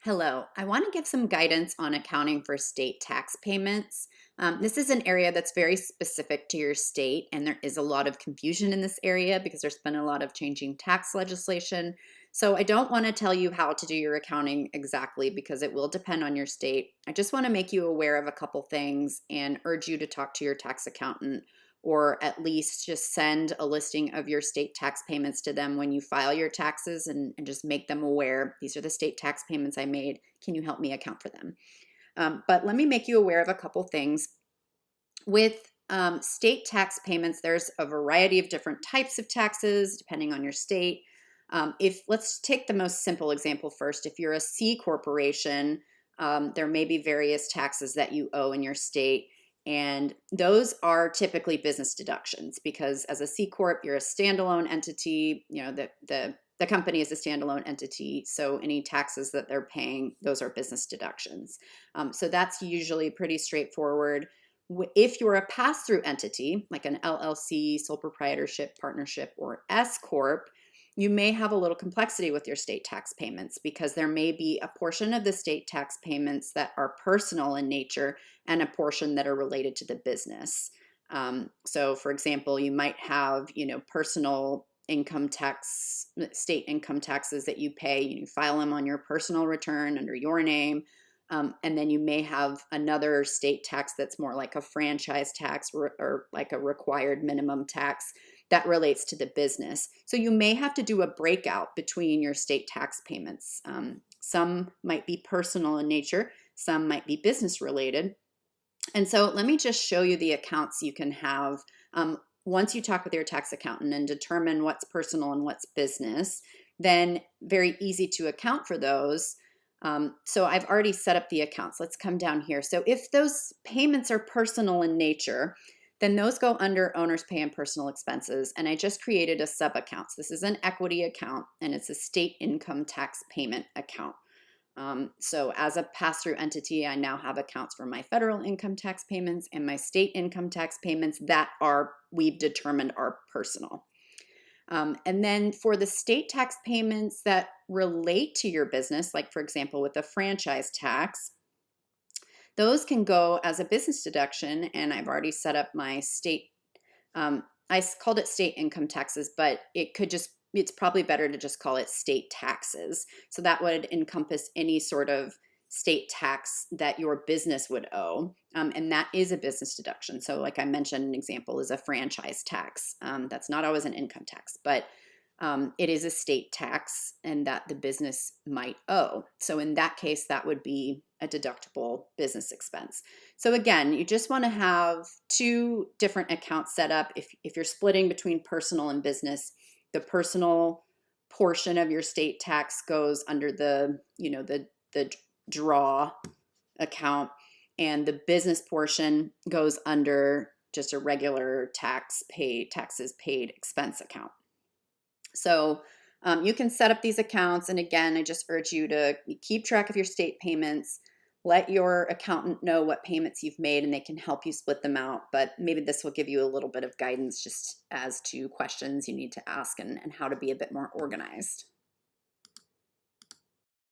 Hello, I want to give some guidance on accounting for state tax payments. This is an area that's very specific to your state, and there is a lot of confusion in this area because there's been a lot of changing tax legislation. So, I don't want to tell you how to do your accounting exactly because it will depend on your state. I just want to make you aware of a couple things and urge you to talk to your tax accountant or at least just send a listing of your state tax payments to them when you file your taxes and just make them aware. These are the state tax payments I made. Can you help me account for them? But let me make you aware of a couple things. With state tax payments, there's a variety of different types of taxes depending on your state. If let's take the most simple example first. If you're a C corporation, there may be various taxes that you owe in your state. And those are typically business deductions because as a C corp, you're a standalone entity. The company is a standalone entity, so any taxes that they're paying, those are business deductions. So that's usually pretty straightforward. If you're a pass-through entity, like an LLC, sole proprietorship, partnership, or S corp, you may have a little complexity with your state tax payments because there may be a portion of the state tax payments that are personal in nature and a portion that are related to the business. So, for example, you might have, personal income tax, state income taxes that you pay. You file them on your personal return under your name. And then you may have another state tax that's more like a franchise tax or like a required minimum tax that relates to the business. So you may have to do a breakout between your state tax payments. Some might be personal in nature, some might be business related. And so let me just show you the accounts you can have once you talk with your tax accountant and determine what's personal and what's business. Then very easy to account for those. So I've already set up the accounts. Let's come down here. So if those payments are personal in nature, then those go under owner's pay and personal expenses. And I just created a sub account. So this is an equity account and it's a state income tax payment account. So as a pass-through entity, I now have accounts for my federal income tax payments and my state income tax payments that we've determined are personal. And then for the state tax payments that relate to your business, like for example, with the franchise tax, those can go as a business deduction. And I've already set up my state, I called it state income taxes, but it's probably better to just call it state taxes. So that would encompass any sort of state tax that your business would owe. And that is a business deduction. So like I mentioned, an example is a franchise tax. That's not always an income tax, but it is a state tax and that the business might owe. So in that case, that would be a deductible business expense. So again, you just want to have two different accounts set up. If you're splitting between personal and business, the personal portion of your state tax goes under the draw account, and the business portion goes under just a regular taxes paid expense account. So you can set up these accounts, and again, I just urge you to keep track of your state payments. Let your accountant know what payments you've made, and they can help you split them out. But maybe this will give you a little bit of guidance just as to questions you need to ask and how to be a bit more organized.